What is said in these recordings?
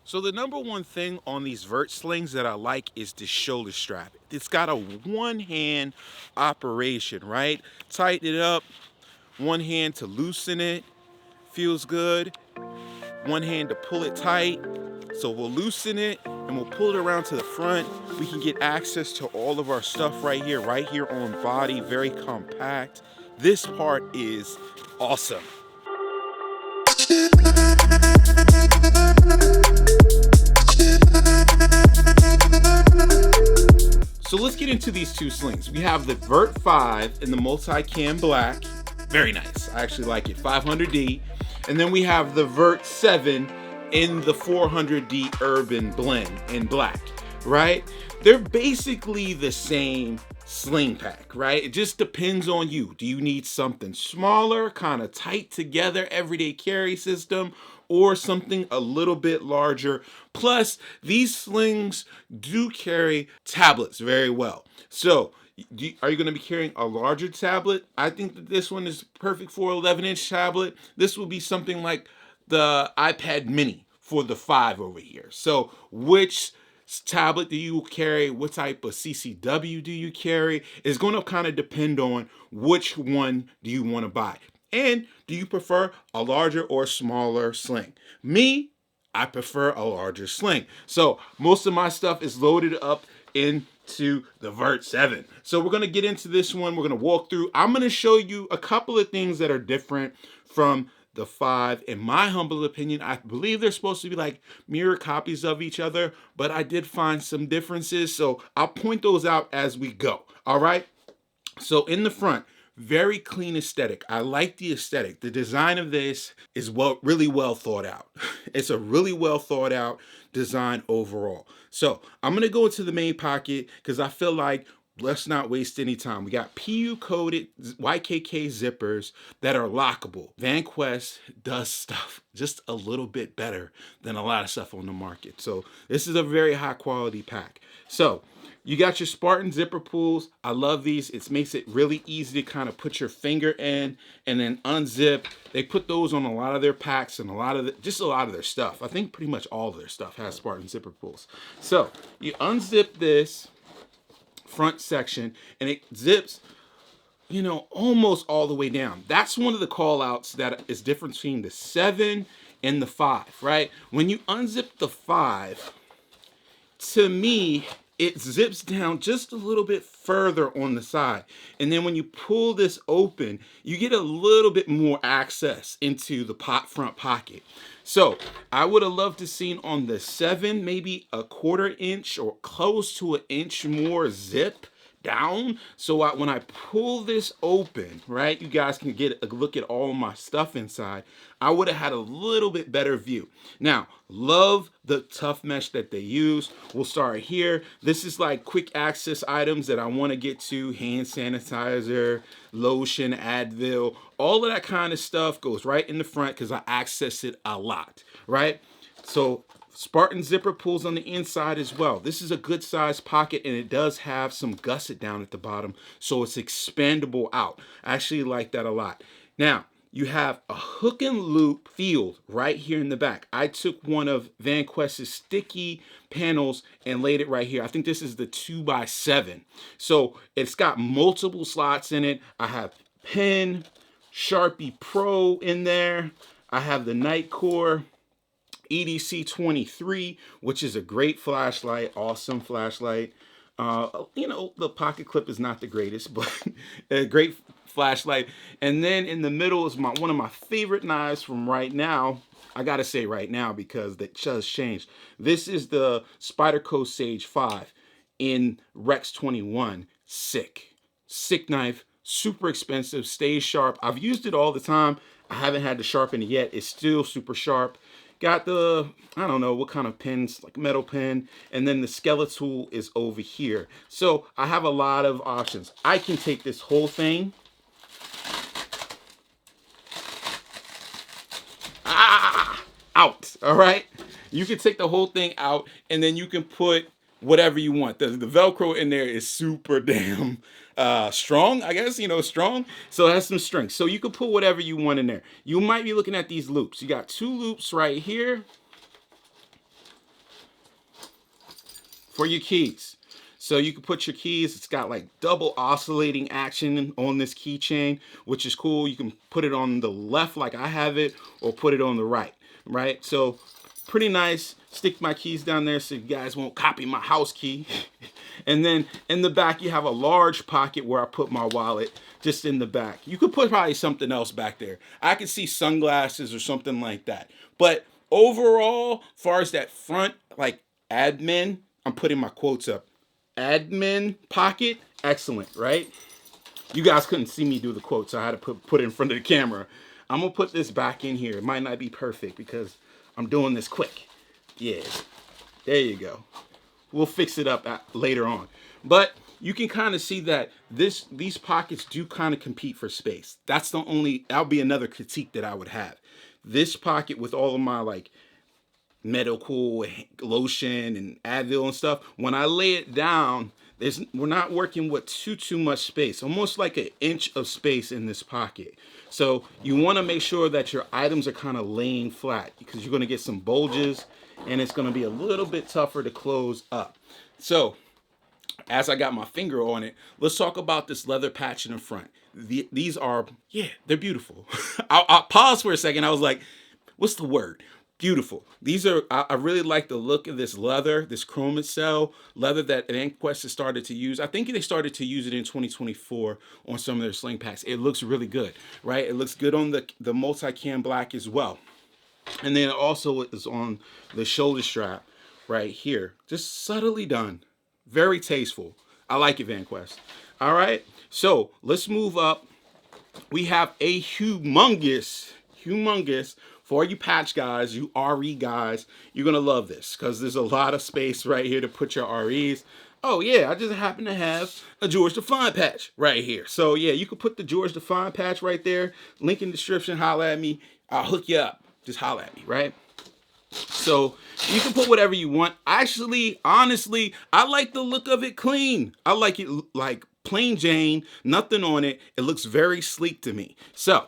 So the number one thing on these Vert slings that I like is the shoulder strap. It's got a one-hand operation, right? Tighten it up, one hand to loosen it, feels good. One hand to pull it tight. So we'll loosen it and we'll pull it around to the front. We can get access to all of our stuff right here on body, very compact. This part is awesome. So let's get into these two slings. We have the Vert 5 in the multi-cam black. Very nice. I actually like it. 500D. And then we have the Vert 7 in the 400D Urban blend in black, right? They're basically the same sling pack, right? It just depends on you. Do you need something smaller, kind of tight together, everyday carry system, or something a little bit larger? Plus, these slings do carry tablets very well. So, are you going to be carrying a larger tablet? I think that this one is perfect for 11-inch tablet. This will be something like the iPad mini for the 5 over here. So, which tablet do you carry? What type of CCW do you carry? It's going to kind of depend on which one do you want to buy. And do you prefer a larger or smaller sling? Me, I prefer a larger sling. So most of my stuff is loaded up into the Vert 7. So we're going to get into this one. We're going to walk through. I'm going to show you a couple of things that are different from the 5. In my humble opinion, I believe they're supposed to be like mirror copies of each other, but I did find some differences. So I'll point those out as we go. All right. So in the front, very clean aesthetic. I like the aesthetic. The design of this is really well thought out. It's a really well thought out design overall. So I'm going to go into the main pocket because I feel like let's not waste any time. We got PU coded YKK zippers that are lockable. Vanquest does stuff just a little bit better than a lot of stuff on the market. So this is a very high quality pack. So you got your Spartan zipper pulls. I love these. It makes it really easy to kind of put your finger in and then unzip. They put those on a lot of their packs and a lot of their stuff. I think pretty much all of their stuff has Spartan zipper pulls. So you unzip this front section and it zips, you know, almost all the way down. That's one of the call outs that is different between the 7 and the 5, right? When you unzip the 5, to me, it zips down just a little bit further on the side. And then when you pull this open, you get a little bit more access into the front pocket. So I would have loved to seen on the 7, maybe a 1/4 inch or close to an inch more zip down. So when I pull this open, right, you guys can get a look at all my stuff inside. I would have had a little bit better view. Now, love the tough mesh that they use. We'll start here. This is like quick access items that I want to get to. Hand sanitizer, lotion, Advil, all of that kind of stuff goes right in the front because I access it a lot, right? So Spartan zipper pulls on the inside as well. This is a good size pocket and it does have some gusset down at the bottom, so it's expandable out. I actually like that a lot. Now, you have a hook and loop field right here in the back. I took one of Vanquest's sticky panels and laid it right here. I think this is the 2x7. So it's got multiple slots in it. I have pen, Sharpie Pro in there. I have the Nightcore EDC 23, which is a great flashlight, awesome flashlight. You know, the pocket clip is not the greatest, but a great flashlight. And then in the middle is one of my favorite knives from right now. I gotta say right now because that just changed. This is the Spyderco Sage 5 in Rex 21. Sick knife, super expensive, stays sharp. I've used it all the time. I haven't had to sharpen it yet. It's still super sharp. Got the, I don't know what kind of pins, like metal pin, and then the skeletal is over here. So I have a lot of options. I can take this whole thing, out, all right? You can take the whole thing out, and then you can put whatever you want. The Velcro in there is super damn strong, I guess, you know, strong. So it has some strength. So you can put whatever you want in there. You might be looking at these loops. You got 2 loops right here. for your keys. So you can put your keys, it's got like double oscillating action on this keychain, which is cool. You can put it on the left like I have it, or put it on the right, right? So pretty nice. Stick my keys down there so you guys won't copy my house key. And then in the back, you have a large pocket where I put my wallet, just in the back. You could put probably something else back there. I could see sunglasses or something like that. But overall, as far as that front, like admin, I'm putting my quotes up. Admin pocket, excellent, right? You guys couldn't see me do the quotes, so I had to put it in front of the camera. I'm gonna put this back in here. It might not be perfect because I'm doing this quick. Yeah, there you go. We'll fix it up later on. But you can kind of see that these pockets do kind of compete for space. That'll be another critique that I would have. This pocket with all of my like medical lotion and Advil and stuff, when I lay it down, we're not working with too much space, almost like an inch of space in this pocket. So you want to make sure that your items are kind of laying flat, because you're going to get some bulges and it's going to be a little bit tougher to close up. So as I got my finger on it, let's talk about this leather patch in the front. These are, yeah, they're beautiful. I'll pause for a second. I was like, what's the word? Beautiful. These are, I really like the look of this leather, this chrome cell leather that Vanquest has started to use. I think they started to use it in 2024 on some of their sling packs. It looks really good, right? It looks good on the multi-cam black as well. And then also it is on the shoulder strap right here. Just subtly done. Very tasteful. I like it, Vanquest. All right, so let's move up. We have a humongous, for you patch guys, you RE guys, you're gonna love this because there's a lot of space right here to put your REs. Oh yeah, I just happen to have a George Defined patch right here. So yeah, you could put the George Defined patch right there. Link in the description, holla at me. I'll hook you up. Just holla at me, right? So you can put whatever you want. Actually, honestly, I like the look of it clean. I like it like plain Jane, nothing on it. It looks very sleek to me. So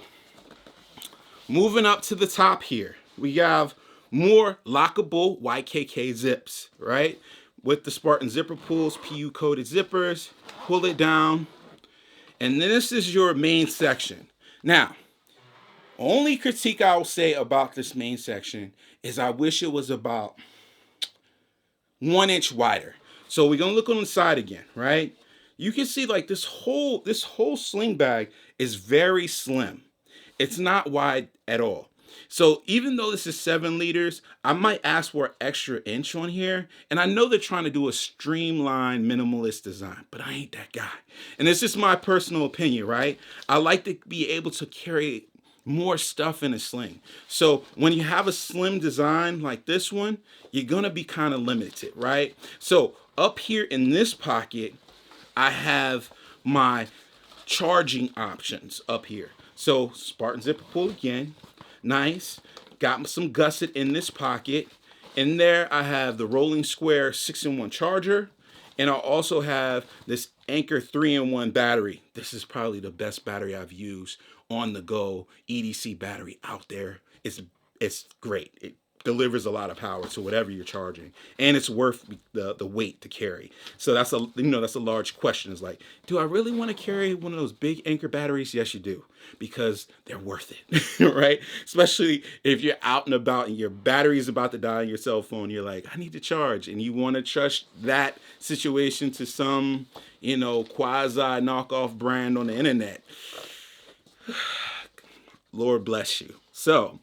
moving up to the top here, we have more lockable YKK zips, right? With the Spartan zipper pulls, PU coated zippers, pull it down. And then this is your main section. Now, only critique I will say about this main section is I wish it was about 1 inch wider. So we're gonna look on the side again, right? You can see like this whole sling bag is very slim. It's not wide at all. So even though this is 7 liters, I might ask for an extra inch on here. And I know they're trying to do a streamlined minimalist design, but I ain't that guy. And it's just my personal opinion, right? I like to be able to carry more stuff in a sling. So when you have a slim design like this one, you're gonna be kind of limited, right? So up here in this pocket, I have my charging options up here. So Spartan zipper pull again, nice. Got some gusset in this pocket. In there, I have the rolling square 6-in-1 charger, and I also have this Anchor 3-in-1 battery. This is probably the best battery I've used on the go EDC battery out there. It's great. It delivers a lot of power to whatever you're charging, and it's worth the weight to carry. So that's a large question. Is like, do I really want to carry one of those big Anchor batteries? Yes, you do, because they're worth it, right? Especially if you're out and about and your battery is about to die on your cell phone. You're like, I need to charge, and you want to trust that situation to some quasi knockoff brand on the internet. Lord bless you. So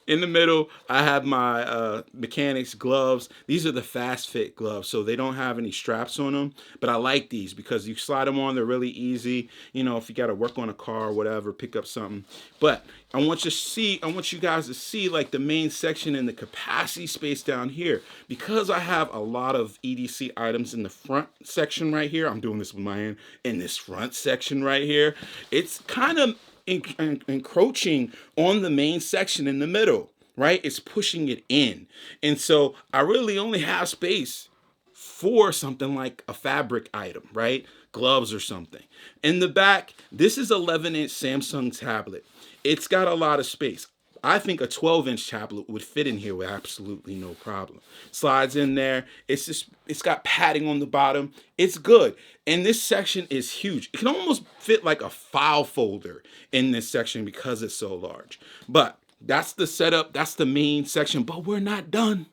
in the middle, I have my mechanics gloves. These are the fast fit gloves, so they don't have any straps on them. But I like these because you slide them on, they're really easy. If you got to work on a car or whatever, pick up something. But I want you guys to see like the main section and the capacity space down here. Because I have a lot of EDC items in the front section right here. I'm doing this with my hand. In this front section right here, it's kind of encroaching on the main section in the middle, right? It's pushing it in. And so I really only have space for something like a fabric item, right? Gloves or something. In the back, this is 11-inch Samsung tablet. It's got a lot of space. I think a 12-inch tablet would fit in here with absolutely no problem. Slides in there. It's got padding on the bottom. It's good. And this section is huge. It can almost fit like a file folder in this section because it's so large. But that's the setup. That's the main section. But we're not done.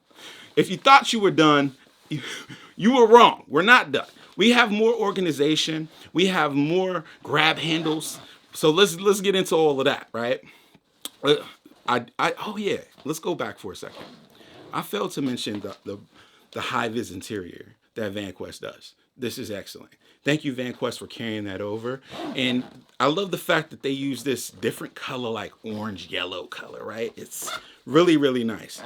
If you thought you were done, you were wrong. We're not done. We have more organization. We have more grab handles. So let's get into all of that, right? Oh yeah, let's go back for a second. I failed to mention the high vis interior that Vanquest does. This is excellent. Thank you, Vanquest, for carrying that over. And I love the fact that they use this different color, like orange yellow color, right? It's really, really nice.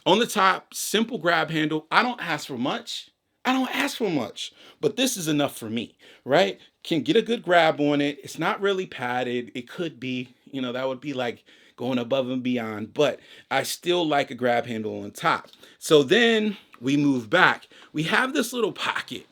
On the top, simple grab handle. I don't ask for much. But this is enough for me, right? Can get a good grab on it. It's not really padded. It could be, that would be like going above and beyond, but I still like a grab handle on top. So then we move back. We have this little pocket,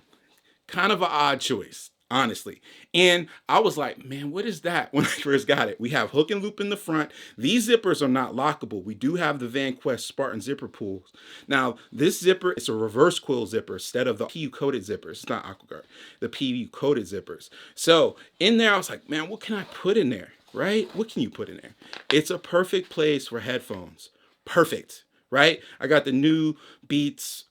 kind of an odd choice, honestly. And I was like, man, what is that when I first got it? We have hook and loop in the front. These zippers are not lockable. We do have the Vanquest Spartan zipper pulls. Now, this zipper is a reverse quill zipper instead of the PU coated zippers. It's not AquaGuard, the PU coated zippers. So in there, I was like, man, what can I put in there? Right? What can you put in there? It's a perfect place for headphones. Perfect. Right? I got the new Beats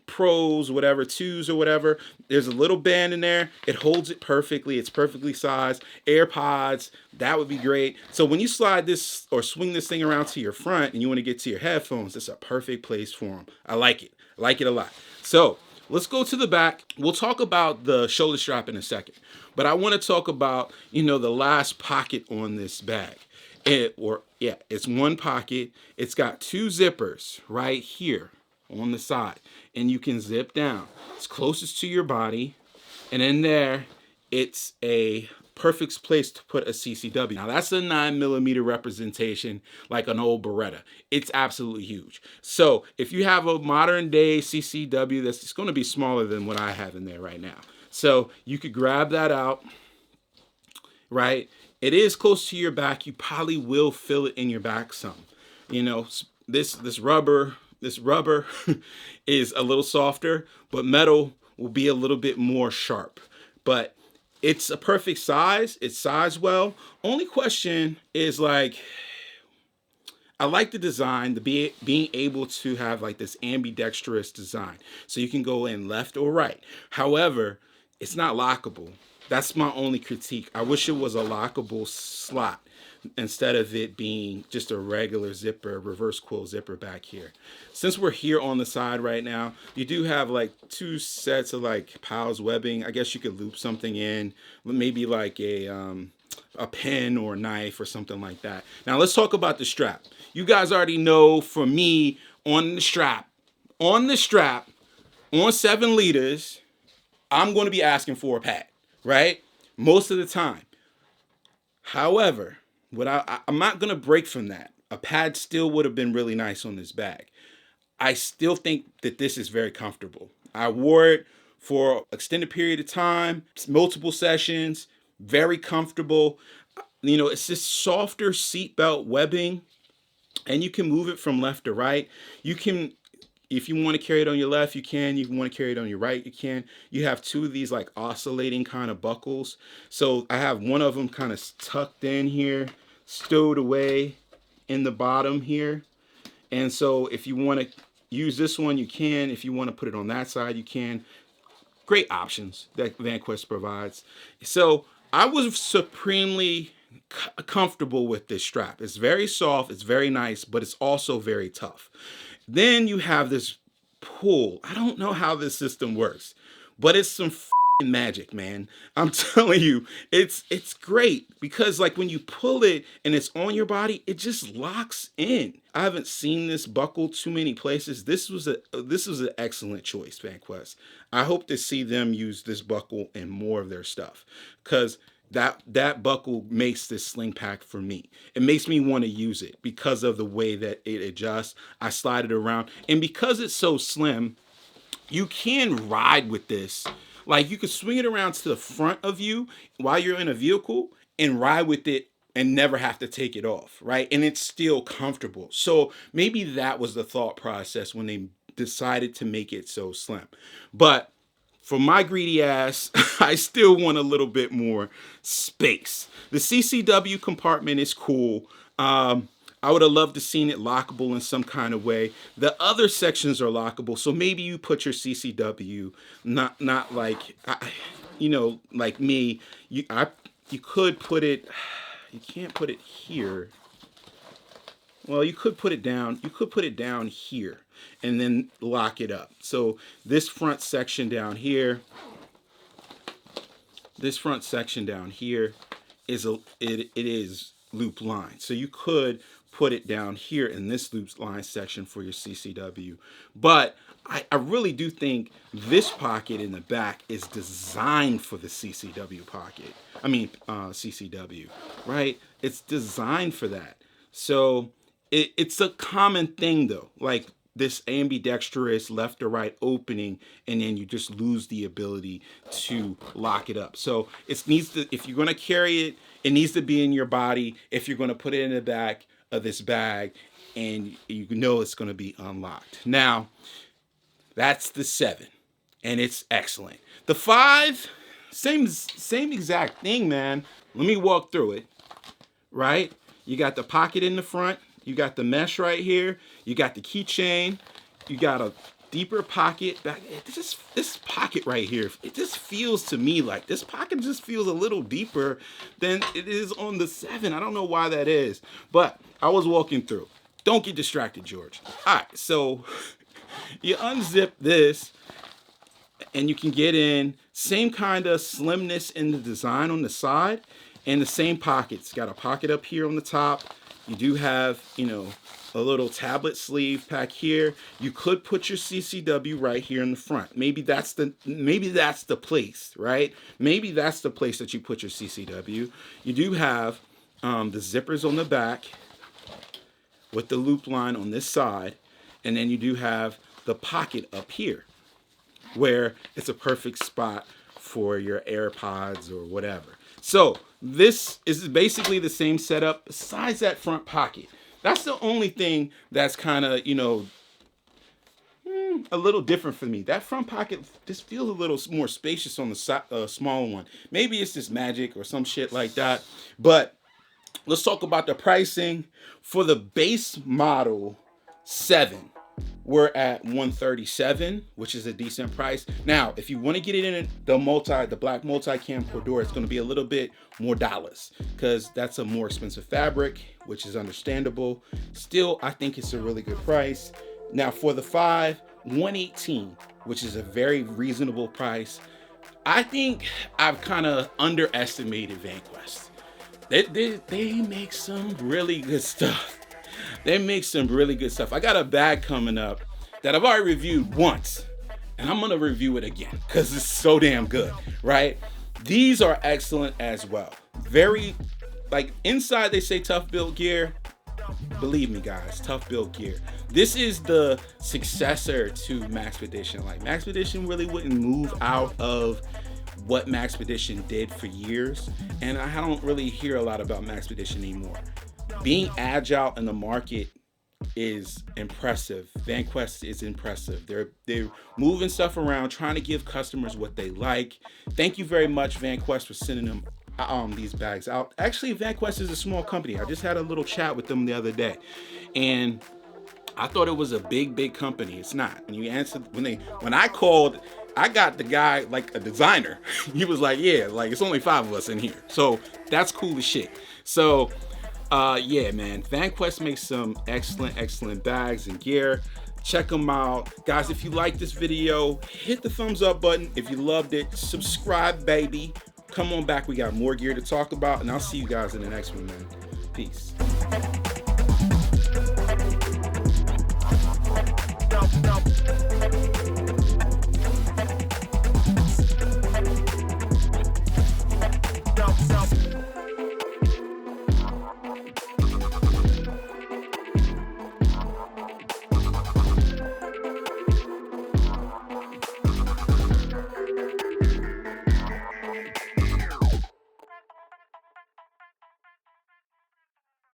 Pros, whatever, 2s or whatever. There's a little band in there. It holds it perfectly. It's perfectly sized. AirPods, that would be great. So when you slide this or swing this thing around to your front and you want to get to your headphones, it's a perfect place for them. I like it. I like it a lot. So let's go to the back. We'll talk about the shoulder strap in a second. But I want to talk about, the last pocket on this bag. It's one pocket. It's got two zippers right here on the side. And you can zip down. It's closest to your body. And in there, it's a perfect place to put a CCW. Now, that's a 9mm representation, like an old Beretta. It's absolutely huge. So if you have a modern day CCW, it's going to be smaller than what I have in there right now. So you could grab that out, right? It is close to your back. You probably will feel it in your back some. This rubber is a little softer, but metal will be a little bit more sharp. But it's a perfect size. It's sized well. Only question is I like the design, being able to have like this ambidextrous design. So you can go in left or right. However, it's not lockable. That's my only critique. I wish it was a lockable slot instead of it being just a regular zipper, reverse quill zipper back here. Since we're here on the side right now, you do have like two sets of like Powell's webbing. I guess you could loop something in, maybe like a pen or a knife or something like that. Now let's talk about the strap. You guys already know, for me, on the strap, on 7 liters, I'm going to be asking for a pad, right? Most of the time. However, I'm not going to break from that. A pad still would have been really nice on this bag. I still think that this is very comfortable. I wore it for an extended period of time, multiple sessions, very comfortable. It's this softer seatbelt webbing, and you can move it from left to right. You can, if you want to carry it on your left, you can. You want to carry it on your right, you can. You have two of these like oscillating kind of buckles. So I have one of them kind of tucked in here, stowed away in the bottom here. And so if you want to use this one, you can. If you want to put it on that side, you can. Great options that Vanquest provides. So I was supremely comfortable with this strap. It's very soft, it's very nice, but it's also very tough. Then you have this pull. I don't know how this system works, but it's some magic, man. I'm telling you, it's great because like when you pull it and it's on your body, it just locks in. I haven't seen this buckle too many places. This was an excellent choice, Vanquest. I hope to see them use this buckle in more of their stuff because that buckle makes this sling pack for me. It makes me want to use it because of the way that it adjusts. I slide it around, and because it's so slim, you can ride with this. Like you can swing it around to the front of you while you're in a vehicle and ride with it and never have to take it off, right? And it's still comfortable. So maybe that was the thought process when they decided to make it so slim. But for my greedy ass, I still want a little bit more space. The CCW compartment is cool. I would have loved to seen it lockable in some kind of way. The other sections are lockable, so maybe you put your CCW, not like, you know, like me. You could put it. You can't put it here. Well, you could put it down. You could put it down here and then lock it up. So this front section down here, it is loop line. So you could put it down here in this loop line section for your CCW. But I really do think this pocket in the back is designed for the CCW pocket. I mean, CCW, right? It's designed for that. So it's a common thing though, like this ambidextrous left or right opening, and then you just lose the ability to lock it up. So it needs to, if you're going to carry it, it needs to be in your body. If you're going to put it in the back of this bag, and you know it's going to be unlocked. Now, that's the 7, and it's excellent. The 5, same exact thing, man. Let me walk through it, right? You got the pocket in the front. You got the mesh right here. You got the keychain. You got a deeper pocket back. This pocket right here, it just feels to me like this pocket just feels a little deeper than it is on the 7. I don't know why that is, but I was walking through. Don't get distracted, George. All right, so you unzip this and you can get in. Same kind of slimness in the design on the side, and the same pockets. Got a pocket up here on the top. You do have, you know, a little tablet sleeve back here. You could put your CCW right here in the front. Maybe that's the place, right? Maybe that's the place that you put your CCW. You do have the zippers on the back with the loop line on this side, and then you do have the pocket up here where it's a perfect spot for your AirPods or whatever. So this is basically the same setup besides that front pocket. That's the only thing that's kind of, you know, a little different for me. That front pocket just feels a little more spacious on the smaller one. Maybe it's just magic or some shit like that. But let's talk about the pricing. For the base model 7, we're at $137, which is a decent price. Now, if you want to get it in the black multi-cam Cordura, it's going to be a little bit more dollars because that's a more expensive fabric, which is understandable. Still, I think it's a really good price. Now, for the 5, $118, which is a very reasonable price. I think I've kind of underestimated Vanquest. They make some really good stuff. They make some really good stuff. I got a bag coming up that I've already reviewed once, and I'm gonna review it again because it's so damn good, right? These are excellent as well. Very, like, inside they say tough build gear. Believe me, guys, tough build gear. This is the successor to Maxpedition. Like, Maxpedition really wouldn't move out of what Maxpedition did for years, and I don't really hear a lot about Maxpedition anymore. Being agile in the market is impressive. Vanquest is impressive. They're moving stuff around, trying to give customers what they like. Thank you very much, Vanquest, for sending them these bags out. Actually, Vanquest is a small company. I just had a little chat with them the other day, and I thought it was a big company. It's not. When you answered, when I called, I got the guy, like a designer. He was like, yeah, like it's only 5 of us in here. So that's cool as shit. So yeah, man, Vanquest makes some excellent bags and gear. Check them out. Guys, if you like this video, hit the thumbs up button. If you loved it, subscribe, baby. Come on back. We got more gear to talk about, and I'll see you guys in the next one, man. Peace.